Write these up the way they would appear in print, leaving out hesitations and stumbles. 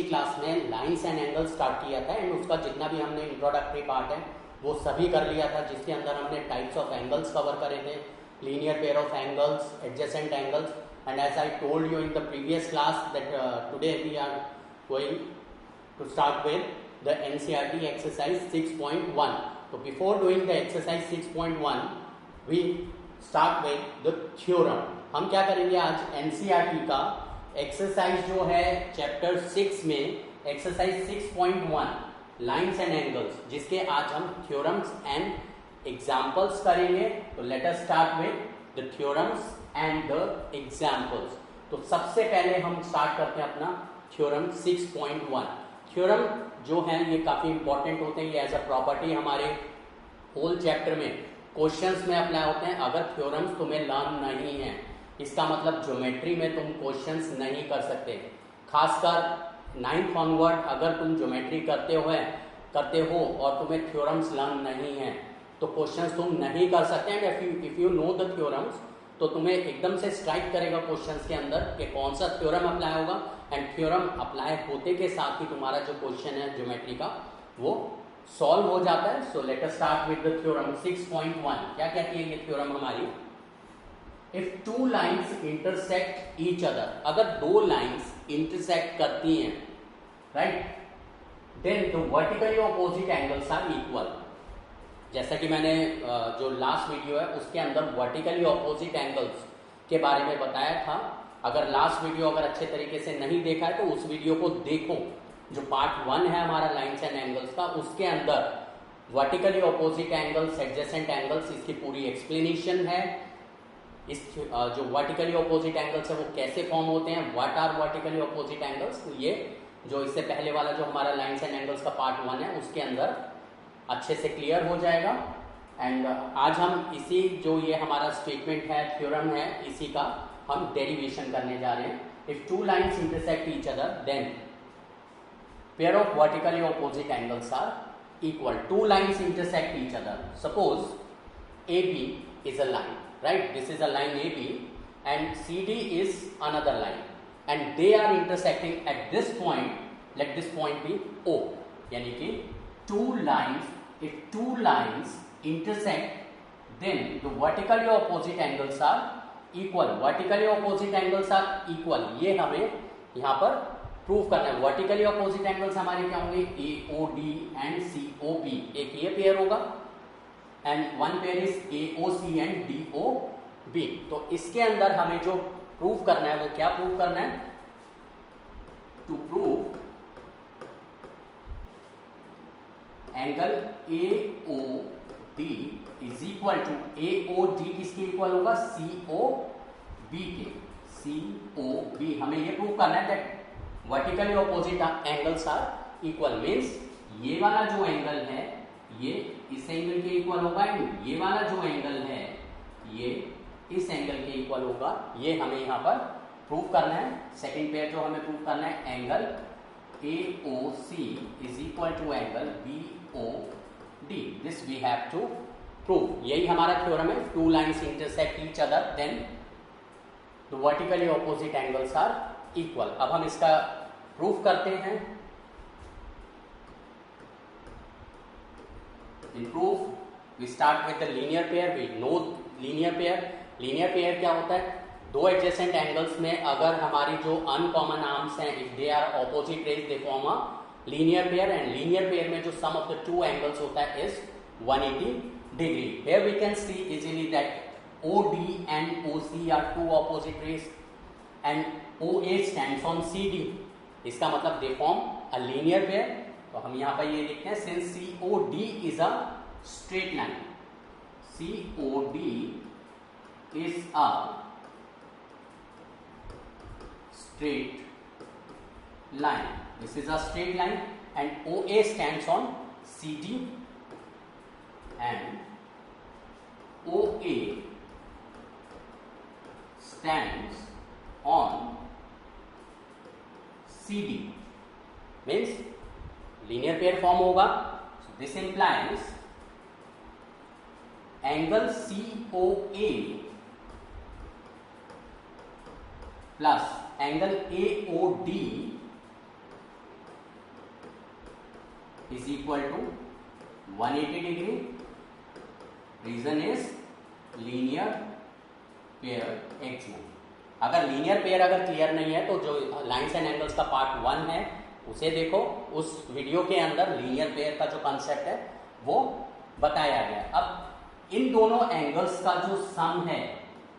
Class में lines and angles start किया था एंड उसका जितना भी हमने इंट्रोडक्टरी पार्ट है वो सभी कर लिया था, जिसके अंदर हमने टाइप्स ऑफ एंगल्स कवर करे थे, linear pair of angles, adjacent angles, and as I told you in the previous class that today we are going to start with the NCERT exercise 6.1. So before doing the exercise 6.1 we start with the theorem. हम क्या करेंगे आज NCERT का exercise जो है chapter 6 में exercise 6.1 lines and angles, जिसके आज हम थ्योरम्स एंड एग्जाम्पल्स करेंगे. तो late us start with the theorems and the examples. तो सबसे पहले हम स्टार्ट करते हैं अपना थ्योरम 6.1. थ्योरम जो है ये काफी इंपॉर्टेंट होते हैं, ये एज अ प्रॉपर्टी हमारे होल चैप्टर में क्वेश्चंस में अप्लाई होते हैं. अगर थ्योरम्स तुम्हें लर्न नहीं है, इसका मतलब ज्योमेट्री में तुम क्वेश्चंस नहीं कर सकते. खासकर 9th ऑनवर्ड अगर तुम ज्योमेट्री करते हो और तुम्हें थ्योरम्स लर्न नहीं है तो क्वेश्चंस तुम नहीं कर सकते. And if you know the theorems तो तुम्हें एकदम से स्ट्राइक करेगा क्वेश्चंस के अंदर कि कौन सा थ्योरम अप्लाई होगा. एंड थ्योरम अप्लाई होते के साथ ही तुम्हारा जो क्वेश्चन है ज्योमेट्री का वो सॉल्व हो जाता है. So let us start with the theorem 6.1. क्या कहती है ये थ्योरम हमारी? If two lines intersect each other, अगर दो लाइंस इंटरसेक्ट करती हैं, right, then the vertically opposite angles are equal. जैसा कि मैंने जो लास्ट वीडियो है उसके अंदर वर्टिकली ऑपोजिट एंगल्स के बारे में बताया था. अगर लास्ट वीडियो अगर अच्छे तरीके से नहीं देखा है तो उस वीडियो को देखो. जो पार्ट 1 है हमारा लाइंस एंड एंगल्स का, उसके अंदर vertically opposite angles, adjacent angles, इसकी पूरी एक्सप्लेनेशन है. इस जो वर्टिकली ऑपोजिट एंगल्स है वो कैसे फॉर्म होते हैं, what are vertically opposite angles, ये जो इससे पहले वाला जो हमारा लाइंस एंड एंगल्स का पार्ट 1 है उसके अंदर अच्छे से क्लियर हो जाएगा. एंड आज हम इसी जो ये हमारा स्टेटमेंट है, थ्योरम है, इसी का हम डेरिवेशन करने जा रहे हैं. If two lines intersect each other then pair of vertically opposite angles are equal. Two lines intersect each other. Suppose AB is a line, right? This is a line AB and CD is another line and they are intersecting at this point. Let this point be O. यानी कि if two lines intersect then the vertically opposite angles are equal. Vertically opposite angles are equal. ये हमें यहाँ पर prove करना है. Vertically opposite angles हमारे क्या होंगे? AOD and COP. एक ये पेयर होगा and one pair is AOC and DOB. तो इसके अंदर हमें जो प्रूव करना है वो क्या प्रूव करना है? To prove angle AOD is equal to AOD किसके इक्वल होगा? COB के. COB हमें ये प्रूव करना है that vertically opposite angles are equal. Means ये वाला जो एंगल है ये इस एंगल के इक्वल होगा एंड ये वाला जो एंगल है ये इस एंगल के इक्वल होगा. ये हमें यहाँ पर प्रूव करना है. सेकंड पेयर जो हमें प्रूव करना है, angle AOC is equal to angle BOD. This we have to prove. यही हमारा थ्योरम है. Two lines intersect each other then the vertically opposite angles are equal. अब हम इसका प्रूफ करते हैं. In proof, we start with the linear pair. We know linear pair. Linear pair क्या होता है? दो adjacent angles में अगर हमारी जो uncommon arms हैं, if they are opposite rays, they form a linear pair. And linear pair में जो sum of the two angles होता है is 180 degree. Here we can see easily that OD and OC are two opposite rays, and OA stands on CD. इसका मतलब they form a linear pair. तो हम यहाँ पर ये लिखते हैं since COD is a straight line. COD is a straight line. This is a straight line and OA stands on CD and OA stands on CD. Means linear pair form होगा. So this implies angle COA plus angle AOD is equal to 180 degree. Reason is linear pair axiom में। अगर linear pair अगर clear नहीं है तो जो lines and angles का part 1 है उसे देखो, उस वीडियो के अंदर लीनियर पेयर का जो कॉन्सेप्ट है वो बताया गया। अब इन दोनों एंगल्स का जो सम है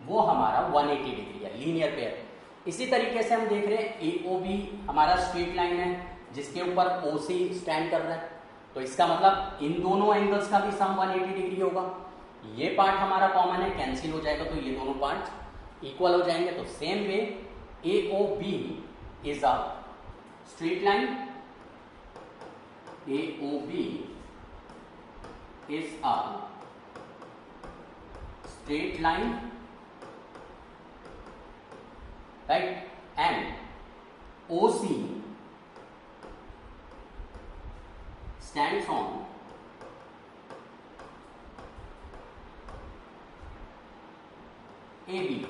वो हमारा 180 डिग्री है, लीनियर पेयर। इसी तरीके से हम देख रहे हैं AOB हमारा स्ट्रेट लाइन है जिसके ऊपर OC स्टैंड कर रहा है, तो इसका मतलब इन दोनों एंगल्स का भी सम 180 डिग्री होगा। ये पार्ट हमारा कॉमन है, कैंसिल हो जाएगा, तो ये दोनों पार्ट इक्वल हो जाएंगे। तो same way AOB is a straight line, AOB is a straight line, right, and OC stands on AB.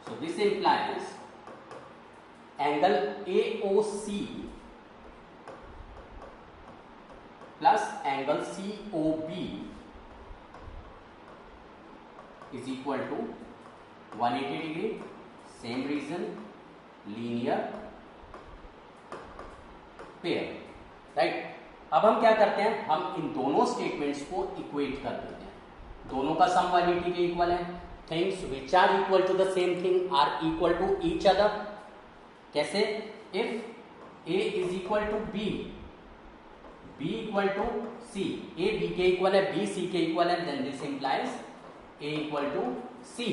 So this implies angle AOC plus angle COB is equal to 180 degree. Same reason, linear pair, right? अब हम क्या करते हैं, हम इन दोनों statements को equate कर देते हैं। दोनों का सम 180 के इक्वल है। Things which are equal to the same thing are equal to each other. कैसे? If A is equal to B, B equal to C, A B के इक्वल है, B C के इक्वल है, then this implies A equal to C,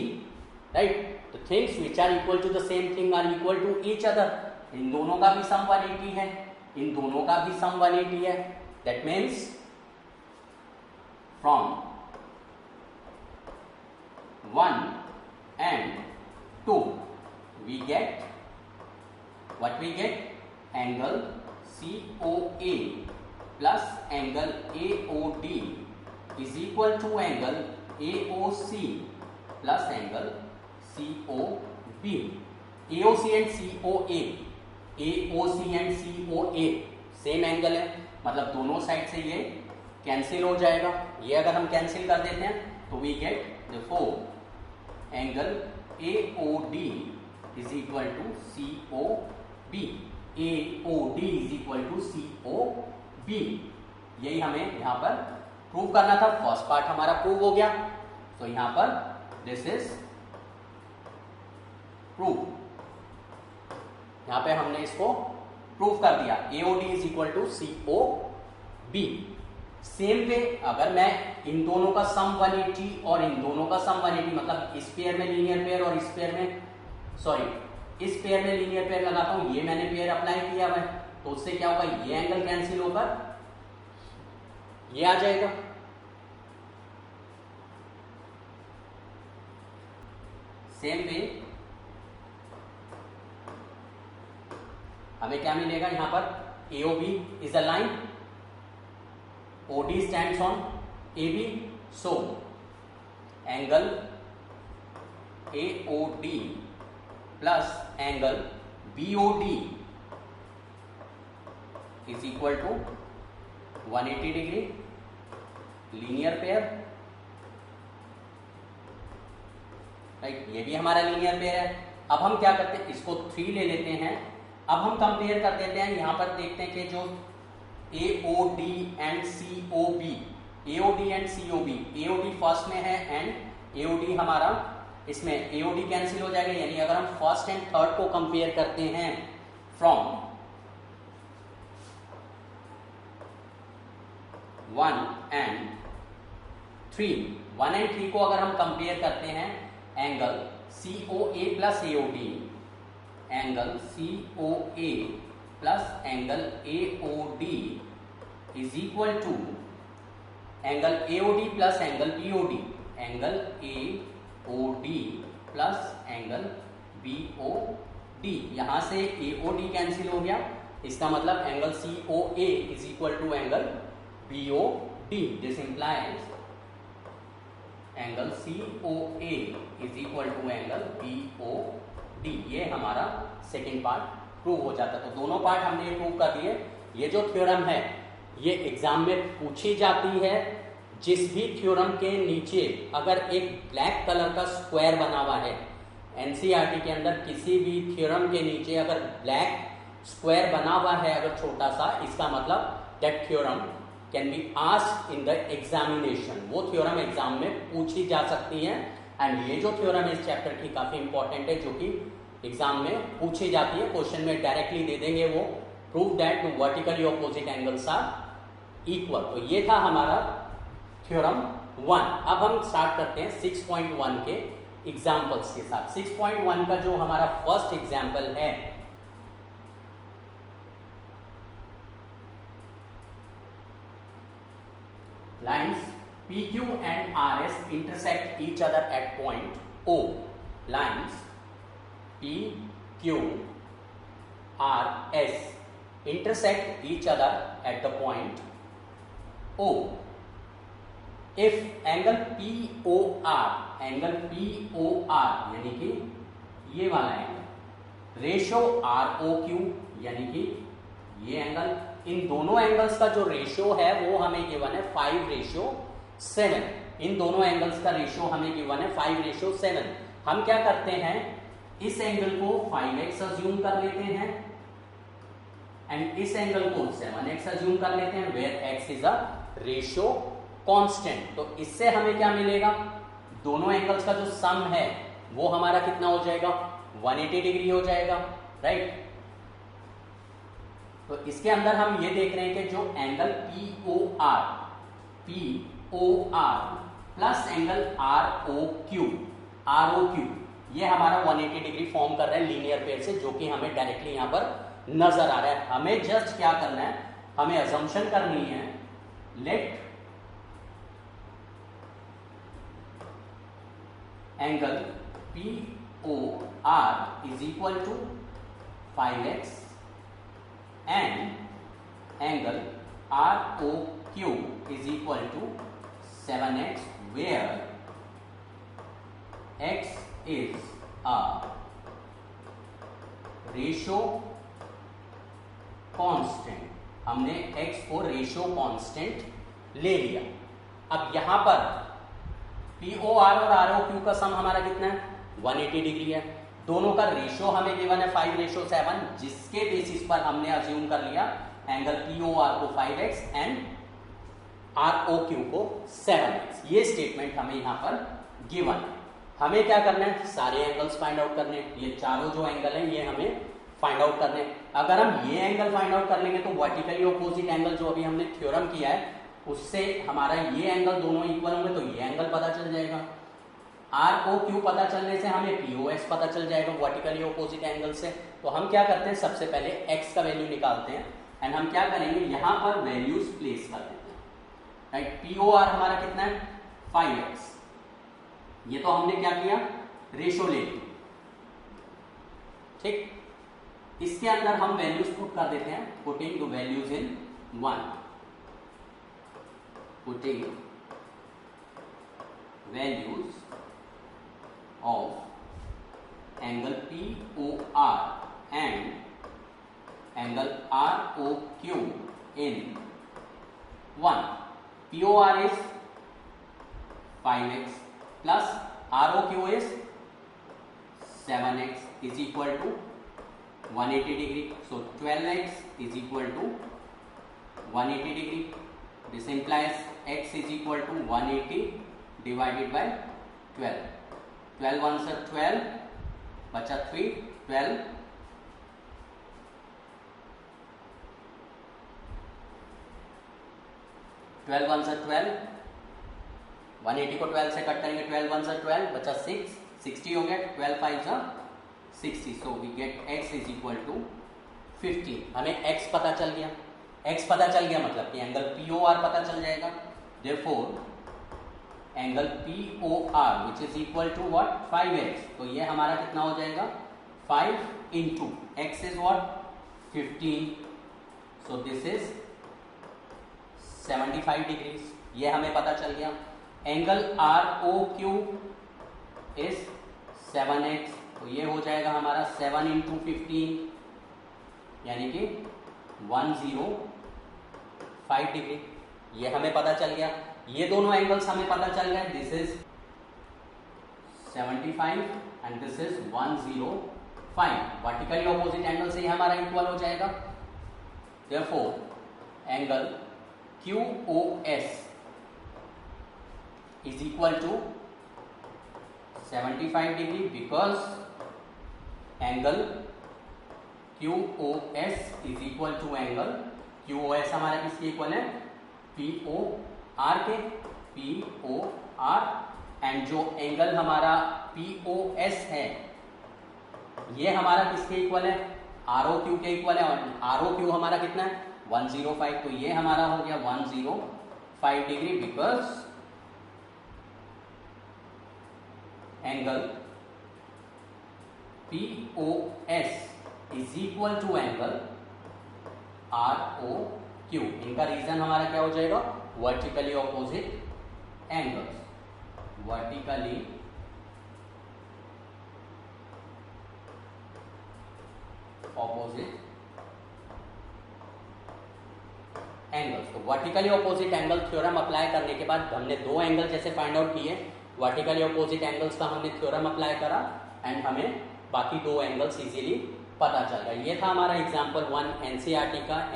right? तो things which are equal to the same thing are equal to each other. इन दोनों का भी सम 180 है, इन दोनों का भी सम 180 है। That means from 1 and 2 we get what we get? Angle COA plus angle AOD is equal to angle AOC plus angle COB. AOC and COA, AOC and COA same angle है, मतलब दोनों साइड से ये cancel हो जाएगा। ये अगर हम कैंसिल कर देते हैं तो we get therefore angle AOD is equal to COB. AOD is equal to COB. यही हमें यहाँ पर प्रूव करना था। फर्स्ट पार्ट हमारा प्रूव हो गया, तो यहाँ पर दिस इज प्रूव। यहाँ पे हमने इसको प्रूव कर दिया, AOD is equal to COB. Same way अगर मैं इन दोनों का सम 180 और इन दोनों का सम 180, मतलब इस पेयर में लीनियर पेयर और इस पेयर में इस पेयर में लीनियर पेयर लगाता हूं, ये मैंने पेयर अप्लाई किया हुआ है, तो उससे क्या होगा, ये एंगल कैंसिल होकर ये आ जाएगा। सेम वे हमें क्या मिलेगा यहां पर, AOB is a line, OD stands on AB, so angle AOD plus angle BOD is equal to 180 degree, linear pair, right? ये भी हमारा लीनियर पेयर है। अब हम क्या करते हैं, इसको 3 ले लेते हैं। अब हम कंपेयर कर देते हैं, यहां पर देखते हैं कि जो AOD and COB, AOD and COB, AOD first में है एंड AOD हमारा इसमें AOD कैंसिल हो जाएगा, यानी अगर हम फर्स्ट एंड थर्ड को कंपेयर करते हैं फ्रॉम 1 and 3, 1 and 3 को अगर हम कंपेयर करते हैं, angle COA plus AOD, angle COA plus angle AOD is equal to angle AOD plus angle BOD, angle AOD plus angle BOD। यहां से AOD कैंसिल हो गया, इसका मतलब angle COA is equal to angle BOD। This implies angle COA is equal to angle BOD। ये हमारा second part prove हो जाता है। तो दोनों पार्ट हमने प्रूव कर दिए। ये जो थ्योरम है ये एग्जाम में पूछी जाती है। जिस भी थ्योरम के नीचे अगर एक ब्लैक कलर का स्क्वायर बना हुआ है, एनसीईआरटी के अंदर किसी भी थ्योरम के नीचे अगर ब्लैक स्क्वायर बना हुआ है अगर छोटा सा, इसका मतलब that theorem can be asked in the examination. वो थ्योरम एग्जाम में पूछी जा सकती है। एंड ये जो थ्योरम है इस चैप्टर की काफी इंपॉर्टेंट है, जो कि एग्जाम में पूछी जाती है, क्वेश्चन में डायरेक्टली दे देंगे वो, prove that two vertically opposite angles are equal. तो ये था हमारा थ्योरम 1। अब हम स्टार्ट करते हैं 6.1 के एग्जाम्पल्स के साथ। 6.1 का जो हमारा फर्स्ट एग्जाम्पल है, lines PQ and RS intersect each other at point O. Lines PQ RS intersect each other at the point O. If angle POR यानी कि ये वाला एंगल रेशो ROQ यानी कि ये एंगल, इन दोनों एंगल्स का जो रेशियो है वो हमें गिवन है 5:7। इन दोनों एंगल्स का रेशियो हमें गिवन है 5:7। हम क्या करते हैं, इस एंगल को 5x अज्यूम कर लेते हैं एंड इस एंगल को 7x अज्यूम कर लेते हैं, where x is a ratio constant. तो इससे हमें क्या मिलेगा, दोनों एंगल्स का जो सम है वो हमारा कितना हो जाएगा, 180 डिग्री हो जाएगा, राइट। तो इसके अंदर हम ये देख रहे हैं कि जो angle POR plus angle ROQ ये हमारा 180 डिग्री फॉर्म कर रहा है लीनियर पेयर से, जो कि हमें डायरेक्टली यहां पर नजर आ रहा है। हमें जस्ट क्या करना है, हमें अजम्पशन करनी है, let angle POR is equal to 5x and angle ROQ is equal to 7x, where x is a ratio constant। हमने x को रेशियो कांस्टेंट ले लिया। अब यहां पर POR और ROQ का सम हमारा कितना है, 180 डिग्री है। दोनों का रेशियो हमें गिवन है 5:7, जिसके बेसिस पर हमने अज्यूम कर लिया एंगल POR को 5x एंड ROQ को 7x। ये स्टेटमेंट हमें यहां पर गिवन है। हमें क्या करना है, सारे एंगल्स फाइंड आउट करने हैं। ये चारों जो एंगल हैं ये हमें फाइंड आउट करने हैं। अगर हम ये एंगल फाइंड आउट कर लेंगे तो वर्टिकली ऑपोजिट एंगल जो अभी हमने थ्योरम किया है उससे हमारा ये एंगल दोनों इक्वल होंगे, तो ये एंगल पता चल जाएगा। ROQ पता चलने से हमें POS पता चल जाएगा वर्टिकली ऑपोजिट एंगल से। तो हम क्या करते हैं, सबसे पहले x का वैल्यू निकालते हैं एंड हम क्या करेंगे, यहां पर वैल्यूज प्लेस कर देते हैं, राइट। POR हमारा कितना है, 5x। ये तो हमने क्या किया, रेशो ले ली, ठीक। इसके अंदर हम वैल्यूज पुट कर देते हैं, putting the values in 1, putting values of angle POR and angle ROQ in 1. POR is 5x plus ROQ is 7x is equal to 180 degree. So 12x is equal to 180 degree. This implies x is equal to 180 divided by 12. 12 1 से 12 बचा 3, 12 12 1 से 12, 180 को 12 से cut करेंगे, 12 1 से 12 बचा 6, 60 हो गया, 12 5 जा 60। So we get x is equal to 15। हमें x पता चल गया, x पता चल गया मतलब कि एंगल POR पता चल जाएगा। Therefore angle POR which is equal to what, 5x। तो ये हमारा कितना हो जाएगा, 5 into x is what, 15। So this is 75 degrees. ये हमें पता चल गया। एंगल ROQ इज 7x, तो ये हो जाएगा हमारा 7 इंटू 15 यानी कि 105 5 डिग्री, ये हमें पता चल गया। ये दोनों एंगल्स हमें पता चल गए, this is 75 and this is 105। Vertically opposite angle से ही हमारा इक्वल हो जाएगा। Therefore angle QOS is equal to 75 degree because angle QOS is equal to angle QOS हमारा किसके इक्वल है, POR के, POR, एंड जो एंगल हमारा POS है ये हमारा किसके इक्वल है, ROQ के इक्वल है। और ROQ हमारा कितना है, 105, तो ये हमारा हो गया 105 degree because angle POS is equal to angle ROQ। इनका रीजन हमारा क्या हो जाएगा, vertically opposite angles, vertically opposite angles. तो vertically opposite angle theorem apply करने के बाद हमने दो एंगल जैसे फाइंड आउट किए, वर्टिकली ऑपोजिट एंगल्स का हमने थ्योरम अप्लाई करा एंड हमें बाकी दो एंगल्स इजीली पता चल गया। ये था हमारा एग्जांपल 1 NCERT का।